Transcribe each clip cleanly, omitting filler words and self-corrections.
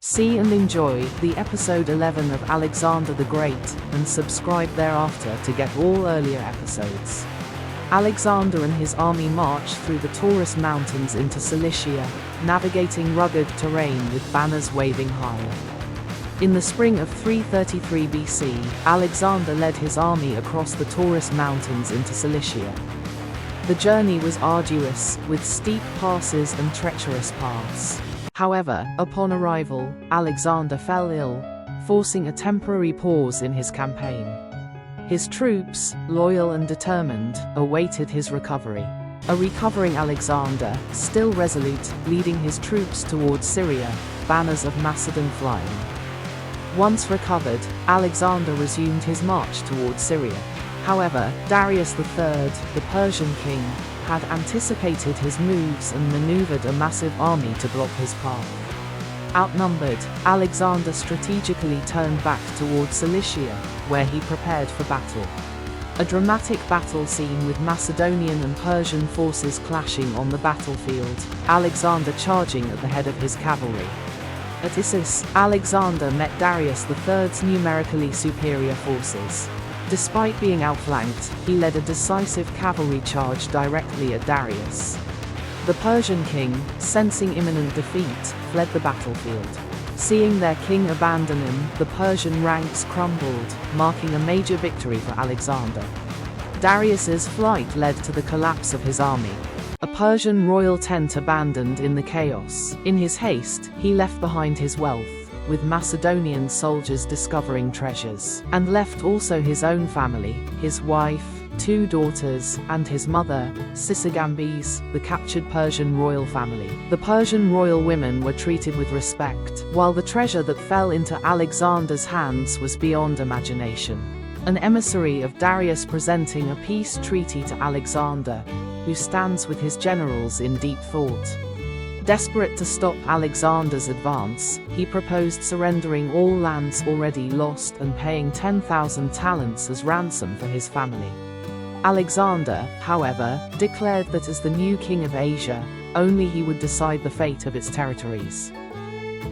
See and enjoy the episode 11 of Alexander the Great, and subscribe thereafter to get all earlier episodes. Alexander and his army marched through the Taurus Mountains into Cilicia, navigating rugged terrain with banners waving high. In the spring of 333 BC, Alexander led his army across the Taurus Mountains into Cilicia. The journey was arduous, with steep passes and treacherous paths. However, upon arrival, Alexander fell ill, forcing a temporary pause in his campaign. His troops, loyal and determined, awaited his recovery. A recovering Alexander, still resolute, leading his troops towards Syria, banners of Macedon flying. Once recovered, Alexander resumed his march towards Syria. However, Darius III, the Persian king, had anticipated his moves and maneuvered a massive army to block his path. Outnumbered, Alexander strategically turned back towards Cilicia, where he prepared for battle. A dramatic battle scene with Macedonian and Persian forces clashing on the battlefield, Alexander charging at the head of his cavalry. At Issus, Alexander met Darius III's numerically superior forces. Despite being outflanked, he led a decisive cavalry charge directly at Darius. The Persian king, sensing imminent defeat, fled the battlefield. Seeing their king abandon him, the Persian ranks crumbled, marking a major victory for Alexander. Darius's flight led to the collapse of his army. A Persian royal tent abandoned in the chaos. In his haste, he left behind his wealth, with Macedonian soldiers discovering treasures, and left also his own family, his wife, 2 daughters, and his mother, Sisygambes, the captured Persian royal family. The Persian royal women were treated with respect, while the treasure that fell into Alexander's hands was beyond imagination. An emissary of Darius presenting a peace treaty to Alexander, who stands with his generals in deep thought. Desperate to stop Alexander's advance, he proposed surrendering all lands already lost and paying 10,000 talents as ransom for his family. Alexander, however, declared that as the new king of Asia, only he would decide the fate of its territories.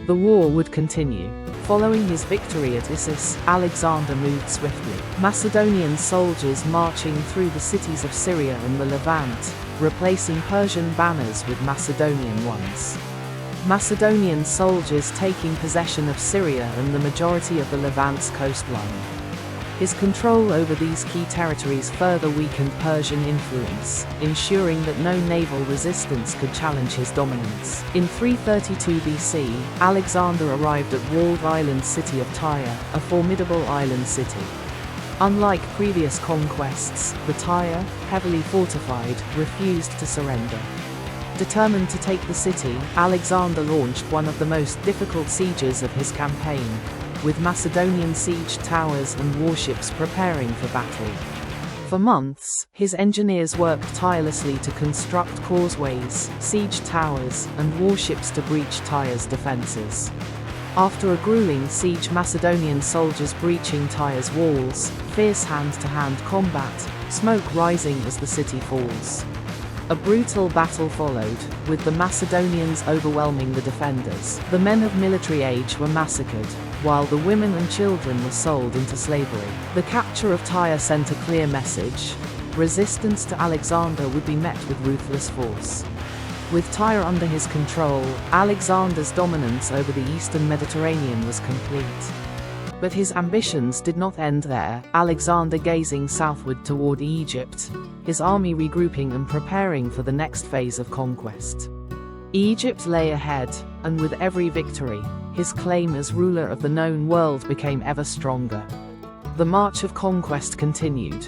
The war would continue. Following his victory at Issus, Alexander moved swiftly. Macedonian soldiers marching through the cities of Syria and the Levant, replacing Persian banners with Macedonian ones. Macedonian soldiers taking possession of Syria and the majority of the Levant's coastline. His control over these key territories further weakened Persian influence, ensuring that no naval resistance could challenge his dominance. In 332 BC, Alexander arrived at walled island city of Tyre, a formidable island city. Unlike previous conquests, the Tyre, heavily fortified, refused to surrender. Determined to take the city, Alexander launched one of the most difficult sieges of his campaign, with Macedonian siege towers and warships preparing for battle. For months, his engineers worked tirelessly to construct causeways, siege towers, and warships to breach Tyre's defenses. After a grueling siege, Macedonian soldiers breaching Tyre's walls, fierce hand-to-hand combat, smoke rising as the city falls. A brutal battle followed, with the Macedonians overwhelming the defenders. The men of military age were massacred, while the women and children were sold into slavery. The capture of Tyre sent a clear message: resistance to Alexander would be met with ruthless force. With Tyre under his control, Alexander's dominance over the eastern Mediterranean was complete. But his ambitions did not end there. Alexander gazing southward toward Egypt, his army regrouping and preparing for the next phase of conquest. Egypt lay ahead, and with every victory, his claim as ruler of the known world became ever stronger. The march of conquest continued,